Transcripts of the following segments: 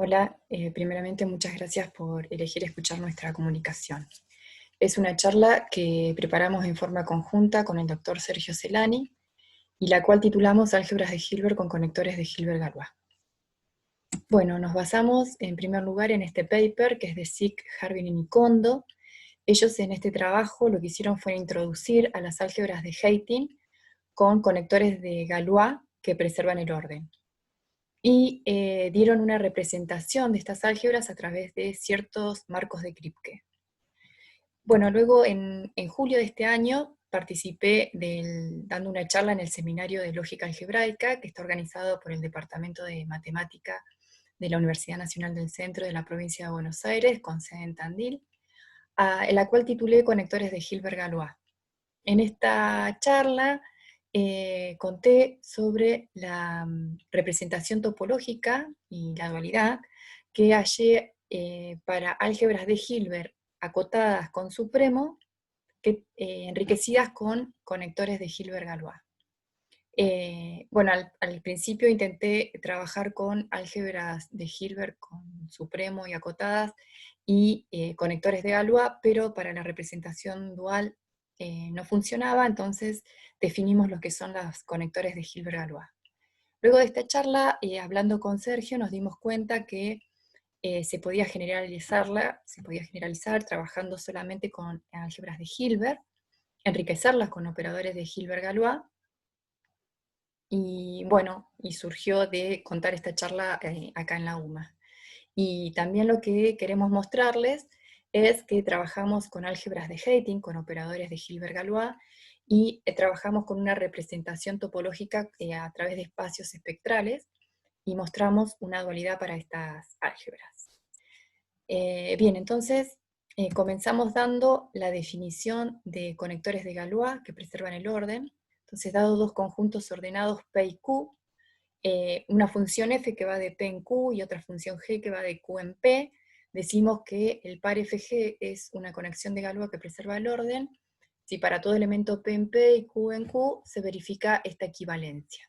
Hola, primeramente muchas gracias por elegir escuchar nuestra comunicación. Es una charla que preparamos en forma conjunta con el doctor Sergio Celani y la cual titulamos Álgebras de Hilbert con conectores de Hilbert-Galois. Bueno, nos basamos en primer lugar en este paper que es de Sick, Harbin y Kondo. Ellos en este trabajo lo que hicieron fue introducir a las álgebras de Heyting con conectores de Galois que preservan el orden. Y dieron una representación de estas álgebras a través de ciertos marcos de Kripke. Bueno, luego en julio de este año participé dando una charla en el seminario de lógica algebraica que está organizado por el Departamento de Matemática de la Universidad Nacional del Centro de la provincia de Buenos Aires, con sede en Tandil, en la cual titulé Conectores de Hilbert-Galois. En esta charla conté sobre la representación topológica y la dualidad que hallé para álgebras de Hilbert acotadas con supremo, enriquecidas con conectores de Hilbert-Galois. Bueno, al principio intenté trabajar con álgebras de Hilbert con supremo y acotadas y conectores de Galois, pero para la representación dual no funcionaba, entonces definimos lo que son los conectores de Hilbert-Galois. Luego de esta charla, hablando con Sergio, nos dimos cuenta que se podía generalizar trabajando solamente con álgebras de Hilbert, enriquecerlas con operadores de Hilbert-Galois, y bueno, y surgió de contar esta charla acá en la UMA. Y también lo que queremos mostrarles es que trabajamos con álgebras de Heyting, con operadores de Hilbert-Galois, y trabajamos con una representación topológica a través de espacios espectrales, y mostramos una dualidad para estas álgebras. Bien, entonces comenzamos dando la definición de conectores de Galois que preservan el orden. Entonces, dado dos conjuntos ordenados P y Q, una función f que va de P en Q y otra función g que va de Q en P, decimos que el par FG es una conexión de Galois que preserva el orden, si para todo elemento P en P y Q en Q se verifica esta equivalencia.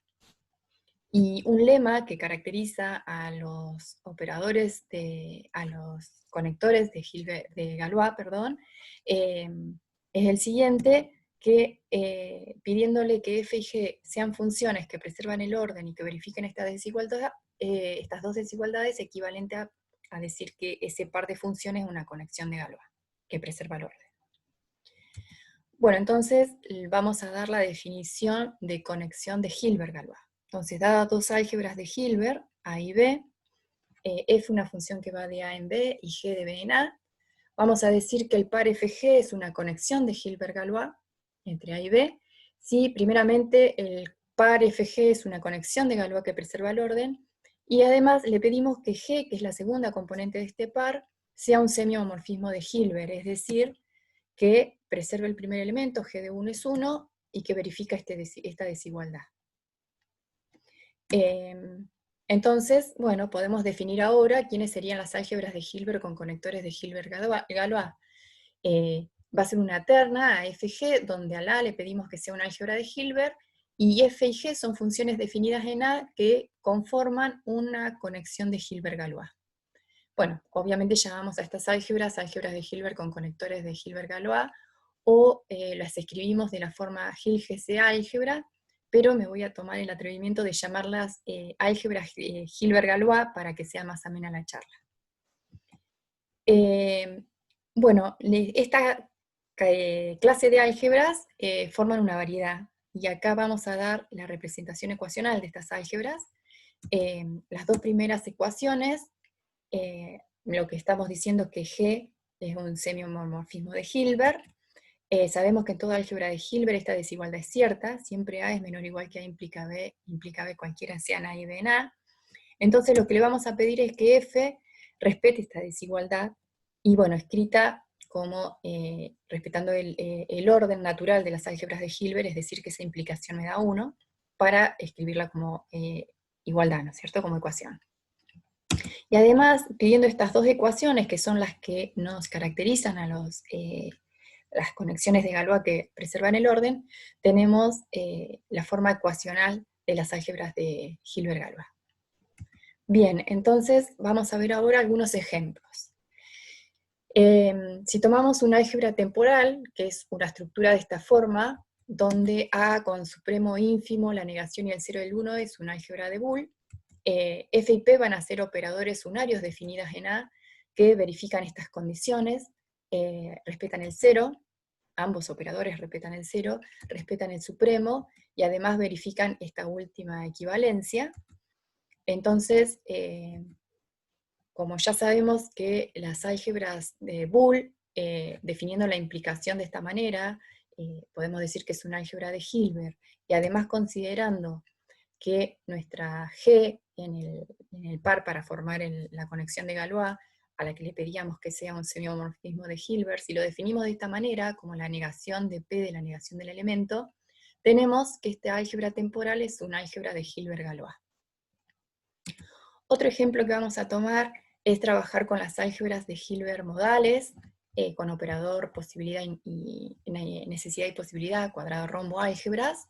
Y un lema que caracteriza a los operadores, a los conectores de Galois, es el siguiente, que pidiéndole que f y g sean funciones que preservan el orden y que verifiquen esta desigualdad, estas dos desigualdades, equivalente a decir que ese par de funciones es una conexión de Galois, que preserva el orden. Bueno, entonces vamos a dar la definición de conexión de Hilbert-Galois. Entonces, dadas dos álgebras de Hilbert, A y B, f una función que va de A en B y g de B en A, vamos a decir que el par FG es una conexión de Hilbert-Galois entre A y B, si primeramente el par FG es una conexión de Galois que preserva el orden, y además le pedimos que G, que es la segunda componente de este par, sea un semiomorfismo de Hilbert, es decir, que preserva el primer elemento, G de 1 es 1, y que verifica esta desigualdad. Entonces, bueno, podemos definir ahora quiénes serían las álgebras de Hilbert con conectores de Hilbert-Galois. Va a ser una terna a FG, donde a la A le pedimos que sea una álgebra de Hilbert, y F y G son funciones definidas en A que conforman una conexión de Hilbert-Galois. Bueno, obviamente llamamos a estas álgebras de Hilbert con conectores de Hilbert-Galois, o las escribimos de la forma Gil-GC álgebra, pero me voy a tomar el atrevimiento de llamarlas álgebras Hilbert-Galois para que sea más amena la charla. Bueno, esta clase de álgebras forman una variedad, y acá vamos a dar la representación ecuacional de estas álgebras. Las dos primeras ecuaciones, lo que estamos diciendo es que G es un semiomorfismo de Hilbert. Sabemos que en toda álgebra de Hilbert esta desigualdad es cierta, siempre A es menor o igual que A implica B cualquiera sean A y B en A. Entonces lo que le vamos a pedir es que F respete esta desigualdad, y bueno, escrita como respetando el orden natural de las álgebras de Hilbert, es decir, que esa implicación me da 1, para escribirla como igualdad, ¿no es cierto?, como ecuación. Y además, pidiendo estas dos ecuaciones, que son las que nos caracterizan a las conexiones de Galois que preservan el orden, tenemos la forma ecuacional de las álgebras de Hilbert-Galois. Bien, entonces vamos a ver ahora algunos ejemplos. Si tomamos una álgebra temporal, que es una estructura de esta forma, donde A con supremo ínfimo, la negación y el 0 del 1 es una álgebra de Boole, F y P van a ser operadores unarios definidas en A que verifican estas condiciones, respetan el 0, ambos operadores respetan el 0, respetan el supremo, y además verifican esta última equivalencia. Entonces, como ya sabemos que las álgebras de Boole, definiendo la implicación de esta manera, podemos decir que es una álgebra de Hilbert, y además considerando que nuestra G en el par para formar la conexión de Galois, a la que le pedíamos que sea un semiomorfismo de Hilbert, si lo definimos de esta manera, como la negación de P de la negación del elemento, tenemos que esta álgebra temporal es una álgebra de Hilbert-Galois. Otro ejemplo que vamos a tomar es trabajar con las álgebras de Hilbert modales, con operador posibilidad y necesidad y posibilidad, cuadrado rombo álgebras,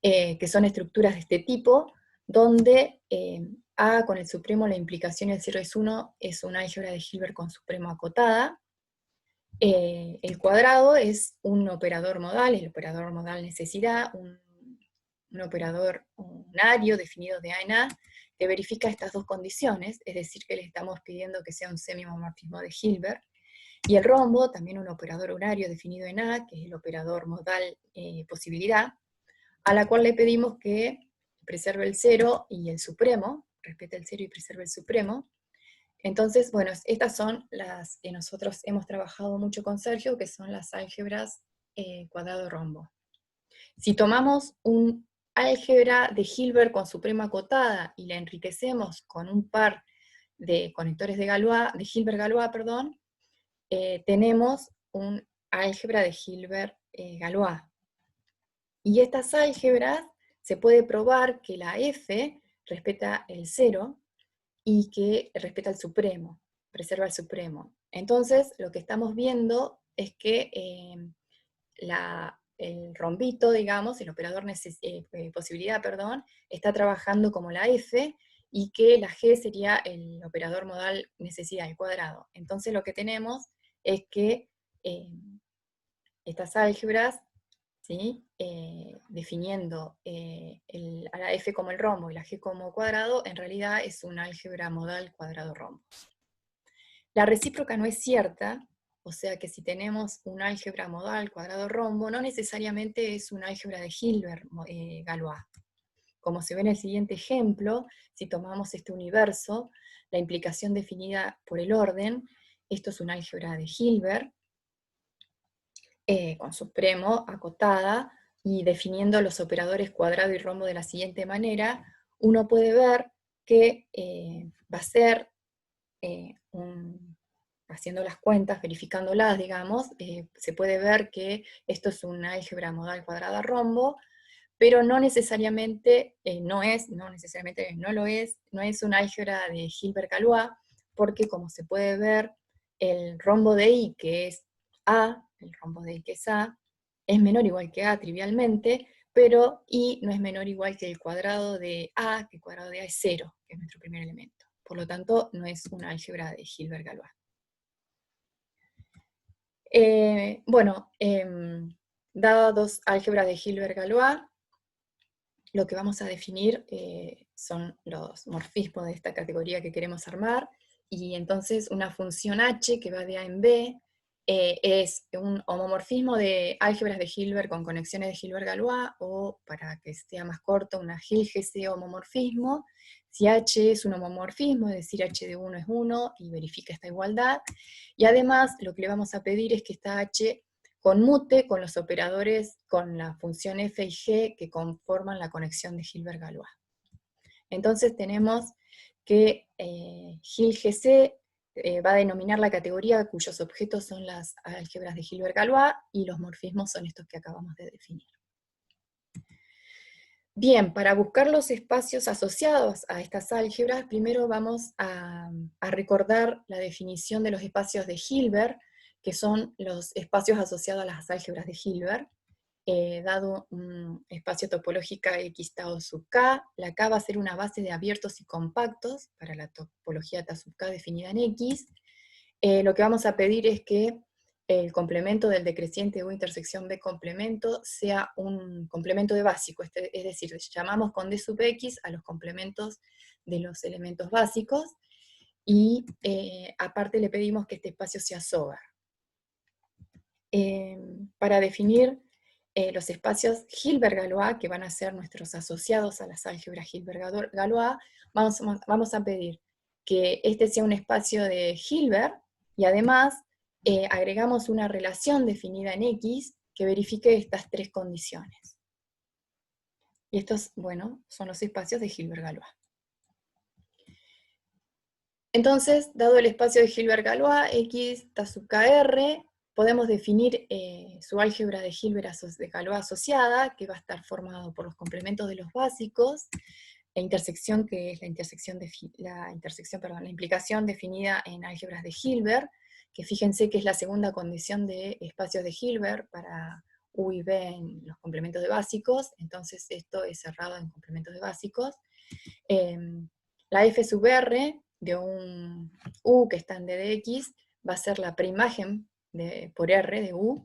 que son estructuras de este tipo, donde A con el supremo, la implicación y el 0 es 1, es una álgebra de Hilbert con supremo acotada. El cuadrado es un operador modal, el operador modal necesidad, un operador unario definido de A en A, que verifica estas dos condiciones, es decir, que le estamos pidiendo que sea un semihomorfismo de Hilbert, y el rombo, también un operador unario definido en A, que es el operador modal posibilidad, a la cual le pedimos que preserve el 0 y el supremo, respete el 0 y preserve el supremo. Entonces, bueno, estas son las que nosotros hemos trabajado mucho con Sergio, que son las álgebras cuadrado-rombo. Si tomamos un álgebra de Hilbert con suprema acotada y la enriquecemos con un par de conectores de Galois, de Hilbert-Galois, perdón, tenemos un álgebra de Hilbert-Galois. Y estas álgebras se puede probar que la F respeta el 0 y que respeta el supremo, preserva el supremo. Entonces, lo que estamos viendo es que el rombito, digamos, el operador posibilidad, perdón, está trabajando como la F, y que la G sería el operador modal necesidad al cuadrado. Entonces lo que tenemos es que estas álgebras, ¿sí? Definiendo a la F como el rombo y la G como cuadrado, en realidad es una álgebra modal cuadrado-rombo. La recíproca no es cierta, o sea que si tenemos un álgebra modal cuadrado-rombo, no necesariamente es una álgebra de Hilbert-Galois. Como se ve en el siguiente ejemplo, si tomamos este universo, la implicación definida por el orden, esto es una álgebra de Hilbert, con supremo, acotada, y definiendo los operadores cuadrado y rombo de la siguiente manera, uno puede ver que va a ser haciendo las cuentas, verificándolas, digamos, se puede ver que esto es una álgebra modal cuadrada rombo, pero no necesariamente, no lo es, no es una álgebra de Hilbert-Galois, porque como se puede ver, el rombo de I, que es A, el rombo de I que es A, es menor o igual que A trivialmente, pero I no es menor o igual que el cuadrado de A, que el cuadrado de A es 0, que es nuestro primer elemento. Por lo tanto, no es una álgebra de Hilbert-Galois. Bueno, dadas dos álgebras de Hilbert-Galois, lo que vamos a definir son los morfismos de esta categoría que queremos armar, y entonces una función h que va de A en B es un homomorfismo de álgebras de Hilbert con conexiones de Hilbert-Galois, o para que sea más corto, una Hilgese homomorfismo. Si h es un homomorfismo, es decir, h de 1 es 1, y verifica esta igualdad, y además lo que le vamos a pedir es que esta h conmute con los operadores, con la función f y g que conforman la conexión de Hilbert-Galois. Entonces tenemos que Hil-GC va a denominar la categoría cuyos objetos son las álgebras de Hilbert-Galois, y los morfismos son estos que acabamos de definir. Bien, para buscar los espacios asociados a estas álgebras, primero vamos a recordar la definición de los espacios de Hilbert, que son los espacios asociados a las álgebras de Hilbert. dado un espacio topológica X tau sub K, la K va a ser una base de abiertos y compactos para la topología T sub K definida en X. Lo que vamos a pedir es que el complemento del decreciente U intersección B complemento sea un complemento de básico, es decir, llamamos con D sub X a los complementos de los elementos básicos, y aparte le pedimos que este espacio sea sober. Para definir los espacios Hilbert-Galois, que van a ser nuestros asociados a las álgebras Hilbert-Galois, vamos a pedir que este sea un espacio de Hilbert, y además agregamos una relación definida en X que verifique estas tres condiciones. Y estos, bueno, son los espacios de Hilbert-Galois. Entonces, dado el espacio de Hilbert-Galois, X T sub KR, podemos definir su álgebra de Hilbert-Galois asociada, que va a estar formado por los complementos de los básicos, la intersección, que es la implicación definida en álgebras de Hilbert, que fíjense que es la segunda condición de espacios de Hilbert para U y B en los complementos de básicos, entonces esto es cerrado en complementos de básicos. La F sub R de un U que está en D de X va a ser la preimagen por R de U,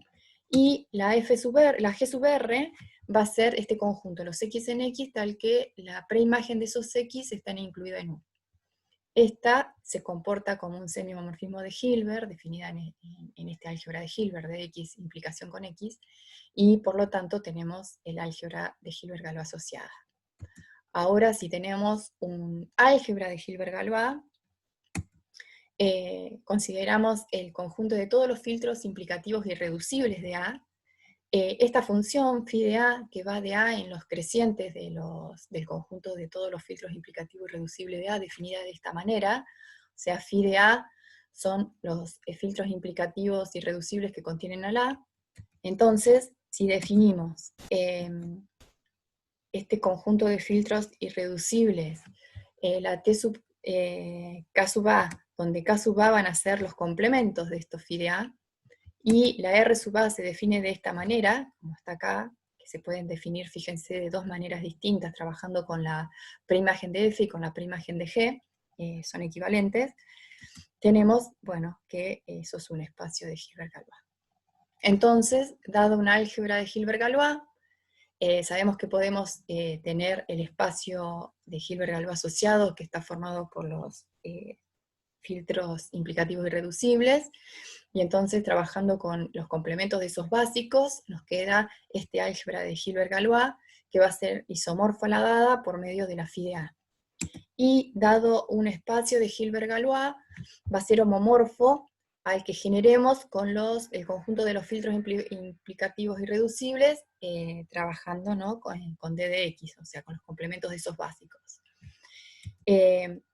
y la G sub R va a ser este conjunto, los X en X, tal que la preimagen de esos X están incluida en U. Esta se comporta como un semihomorfismo de Hilbert, definida en este álgebra de Hilbert de X, implicación con X, y por lo tanto tenemos el álgebra de Hilbert-Galois asociada. Ahora, si tenemos un álgebra de Hilbert-Galois, consideramos el conjunto de todos los filtros implicativos irreducibles de A. Esta función phi de A, que va de A en los crecientes del conjunto de todos los filtros implicativos irreducibles de A, definida de esta manera, o sea, phi de A son los filtros implicativos irreducibles que contienen al A. Entonces, si definimos este conjunto de filtros irreducibles, la T sub K sub A, donde K sub A van a ser los complementos de estos phi de A, y la R sub A se define de esta manera, como está acá, que se pueden definir, fíjense, de dos maneras distintas, trabajando con la preimagen de F y con la preimagen de G, son equivalentes. Tenemos, bueno, que eso es un espacio de Hilbert-Galois. Entonces, dado una álgebra de Hilbert-Galois, sabemos que podemos tener el espacio de Hilbert-Galois asociado, que está formado por los filtros implicativos irreducibles, y entonces trabajando con los complementos de esos básicos, nos queda este álgebra de Hilbert-Galois, que va a ser isomorfa a la dada por medio de la phi de A. Y dado un espacio de Hilbert-Galois, va a ser homomorfo al que generemos con el conjunto de los filtros implicativos irreducibles, trabajando, ¿no?, con D de X, o sea, con los complementos de esos básicos.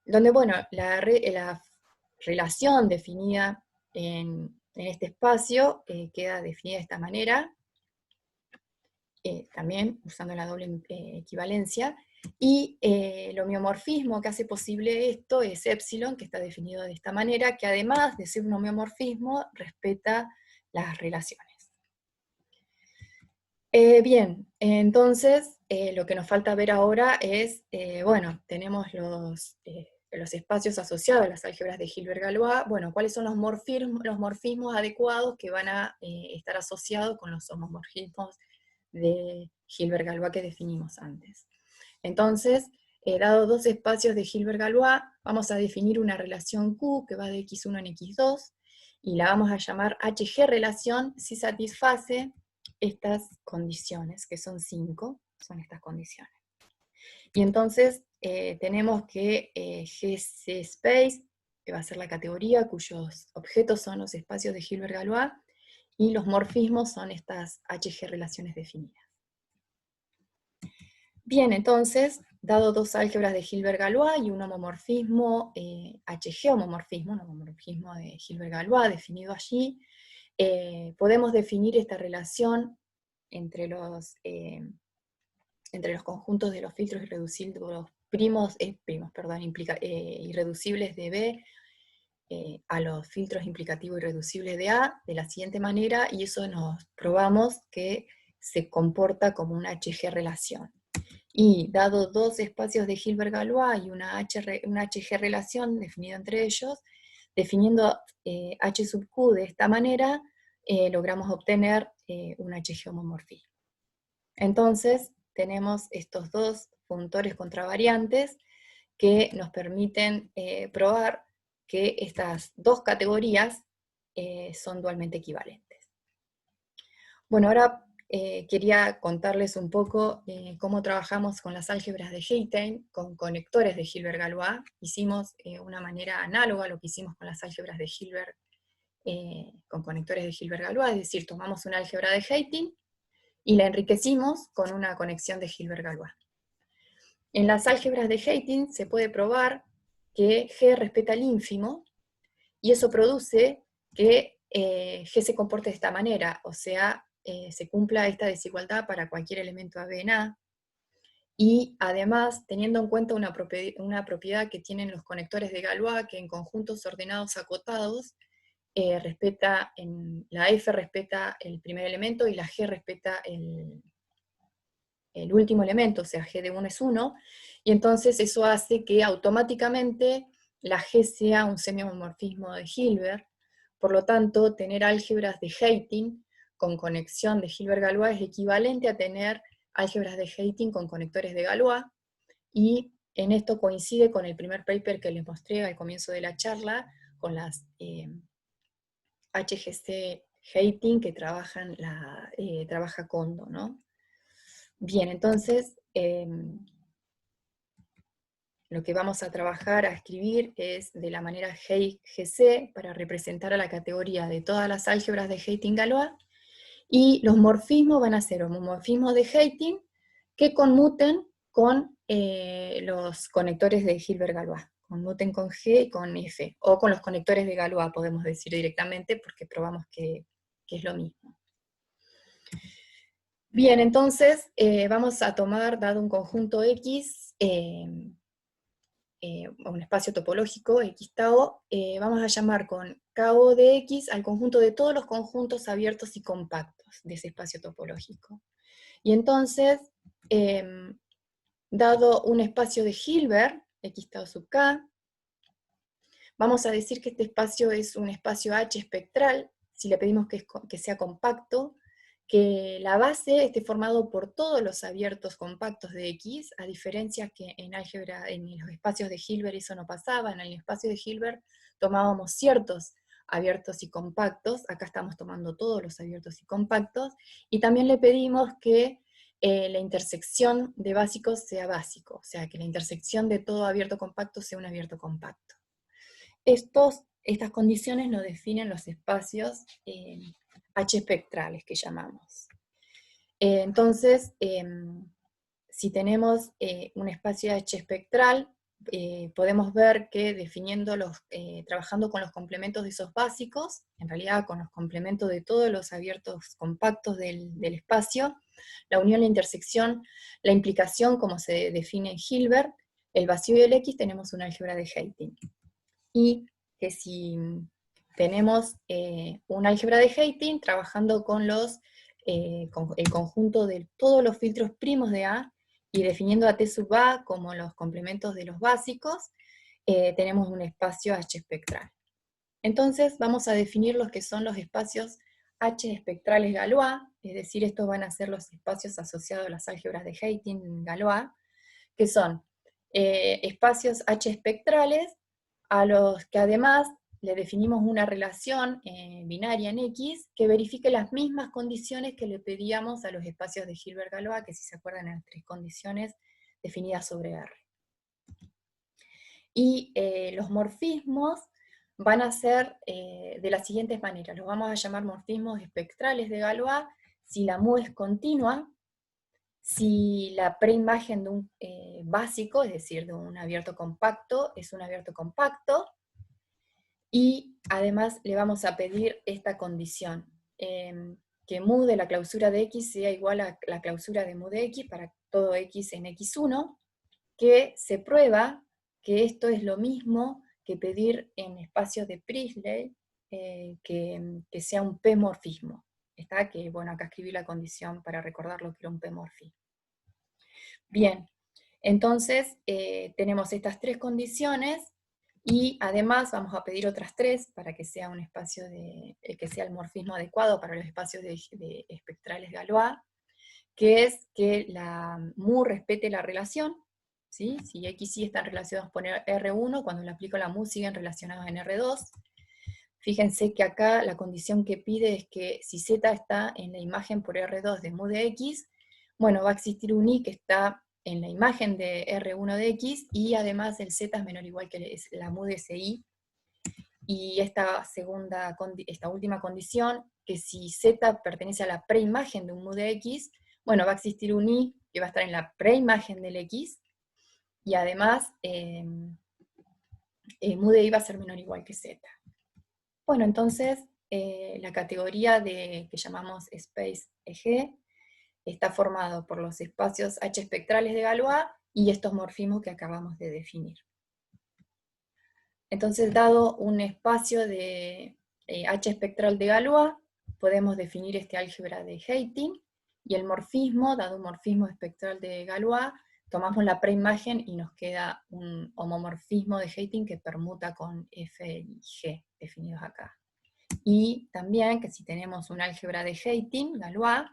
Donde, bueno, la relación definida en este espacio queda definida de esta manera, también usando la doble equivalencia, y el homeomorfismo que hace posible esto es epsilon, que está definido de esta manera, que además de ser un homeomorfismo, respeta las relaciones. Bien, entonces lo que nos falta ver ahora es, bueno, tenemos los espacios asociados a las álgebras de Hilbert-Galois, bueno, ¿cuáles son los morfismos adecuados que van a estar asociados con los homomorfismos de Hilbert-Galois que definimos antes? Entonces, dado dos espacios de Hilbert-Galois, vamos a definir una relación Q que va de x1 en x2, y la vamos a llamar HG relación si satisface estas condiciones, que son 5, son estas condiciones. Y entonces tenemos que GC Space, que va a ser la categoría cuyos objetos son los espacios de Hilbert-Galois, y los morfismos son estas HG relaciones definidas. Bien, entonces, dado dos álgebras de Hilbert-Galois y un homomorfismo, HG homomorfismo, un homomorfismo de Hilbert-Galois definido allí, podemos definir esta relación entre los conjuntos de los filtros irreducibles, los irreducibles de B a los filtros implicativos irreducibles de A, de la siguiente manera, y eso nos probamos que se comporta como una HG relación. Y dado dos espacios de Hilbert-Galois y una HG relación definida entre ellos, definiendo H sub Q de esta manera, logramos obtener un HG homomorfismo. Entonces, tenemos estos dos funtores contravariantes que nos permiten probar que estas dos categorías son dualmente equivalentes. Bueno, ahora quería contarles un poco cómo trabajamos con las álgebras de Heiting, con conectores de Hilbert-Galois. Hicimos una manera análoga a lo que hicimos con las álgebras de Hilbert, con conectores de Hilbert-Galois, es decir, tomamos una álgebra de Heiting y la enriquecimos con una conexión de Hilbert-Galois. En las álgebras de Heiting se puede probar que G respeta el ínfimo, y eso produce que G se comporte de esta manera, o sea, se cumpla esta desigualdad para cualquier elemento AB en A, y además, teniendo en cuenta una propiedad que tienen los conectores de Galois, que en conjuntos ordenados acotados, la F respeta el primer elemento y la G respeta el último elemento, o sea, G de 1 es 1, y entonces eso hace que automáticamente la G sea un semiomorfismo de Hilbert. Por lo tanto, tener álgebras de Heiting con conexión de Hilbert-Galois es equivalente a tener álgebras de Heiting con conectores de Galois, y en esto coincide con el primer paper que les mostré al comienzo de la charla, con las HGC Heiting que trabaja Kondo, ¿no? Bien, entonces, lo que vamos a trabajar, a escribir, es de la manera GC para representar a la categoría de todas las álgebras de Heiting-Galois, y los morfismos van a ser homomorfismos de Heiting que conmuten con los conectores de Hilbert-Galois, conmuten con G y con F, o con los conectores de Galois, podemos decir directamente, porque probamos que es lo mismo. Bien, entonces vamos a tomar, dado un conjunto X, un espacio topológico, X tau, vamos a llamar con KO de X al conjunto de todos los conjuntos abiertos y compactos de ese espacio topológico. Y entonces, dado un espacio de Hilbert, X tau sub K, vamos a decir que este espacio es un espacio H espectral, si le pedimos que sea compacto, que la base esté formado por todos los abiertos compactos de X, a diferencia que en álgebra, en los espacios de Hilbert eso no pasaba. En el espacio de Hilbert tomábamos ciertos abiertos y compactos, acá estamos tomando todos los abiertos y compactos, y también le pedimos que la intersección de básicos sea básico, o sea, que la intersección de todo abierto compacto sea un abierto compacto. Estas condiciones nos definen los espacios H espectrales que llamamos. Entonces, si tenemos un espacio H espectral, podemos ver que trabajando con los complementos de esos básicos, en realidad con los complementos de todos los abiertos compactos del espacio, la unión, la intersección, la implicación, como se define en Hilbert, el vacío y el X, tenemos una álgebra de Heiting. Y que si tenemos una álgebra de Heiting trabajando con el conjunto de todos los filtros primos de A, y definiendo a T sub A como los complementos de los básicos, tenemos un espacio H espectral. Entonces vamos a definir los que son los espacios H espectrales Galois, es decir, estos van a ser los espacios asociados a las álgebras de Heiting-Galois, que son espacios H espectrales a los que además le definimos una relación binaria en X que verifique las mismas condiciones que le pedíamos a los espacios de Hilbert-Galois, que si se acuerdan eran 3 condiciones definidas sobre R. Y los morfismos van a ser de las siguientes maneras. Los vamos a llamar morfismos espectrales de Galois si la mu es continua, si la preimagen de un básico, es decir, de un abierto compacto, es un abierto compacto, y además le vamos a pedir esta condición, que mu de la clausura de X sea igual a la clausura de mu de X para todo X en X1, que se prueba que esto es lo mismo que pedir en espacios de Priestley que sea un p-morfismo, está que, bueno, acá escribí la condición para recordar lo que era un p-morfismo. Bien, entonces tenemos estas tres condiciones, y además vamos a pedir otras tres para que sea un espacio que sea el morfismo adecuado para los espacios de espectrales Galois, que es que la mu respete la relación, ¿sí? Si X y Y están relacionados con R1, cuando le aplico la mu siguen relacionados en R2. Fíjense que acá la condición que pide es que si Z está en la imagen por R2 de mu de X, bueno, va a existir un I que está en la imagen de R1 de X, y además el Z es menor o igual que la mu de ese I. Y esta última condición, que si Z pertenece a la preimagen de un mu de X, bueno, va a existir un I que va a estar en la preimagen del X, y además mu de I va a ser menor o igual que Z. Bueno, entonces la categoría que llamamos Space EG está formado por los espacios H espectrales de Galois y estos morfismos que acabamos de definir. Entonces, dado un espacio de H espectral de Galois, podemos definir este álgebra de Heyting, y el morfismo, dado un morfismo espectral de Galois, tomamos la preimagen y nos queda un homomorfismo de Heyting que permuta con F y G, definidos acá. Y también que si tenemos un álgebra de Heyting, Galois,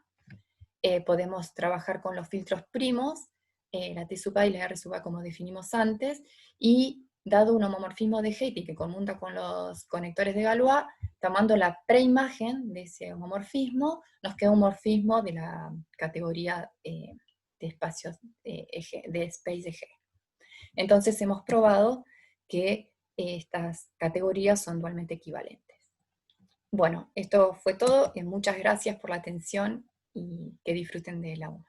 podemos trabajar con los filtros primos, la T sub A y la R sub A como definimos antes, y dado un homomorfismo de Heyting que conmuta con los conectores de Galois, tomando la preimagen de ese homomorfismo, nos queda un morfismo de la categoría de espacios de Space EG. Entonces hemos probado que estas categorías son dualmente equivalentes. Bueno, esto fue todo. Muchas gracias por la atención y que disfruten de la UMA.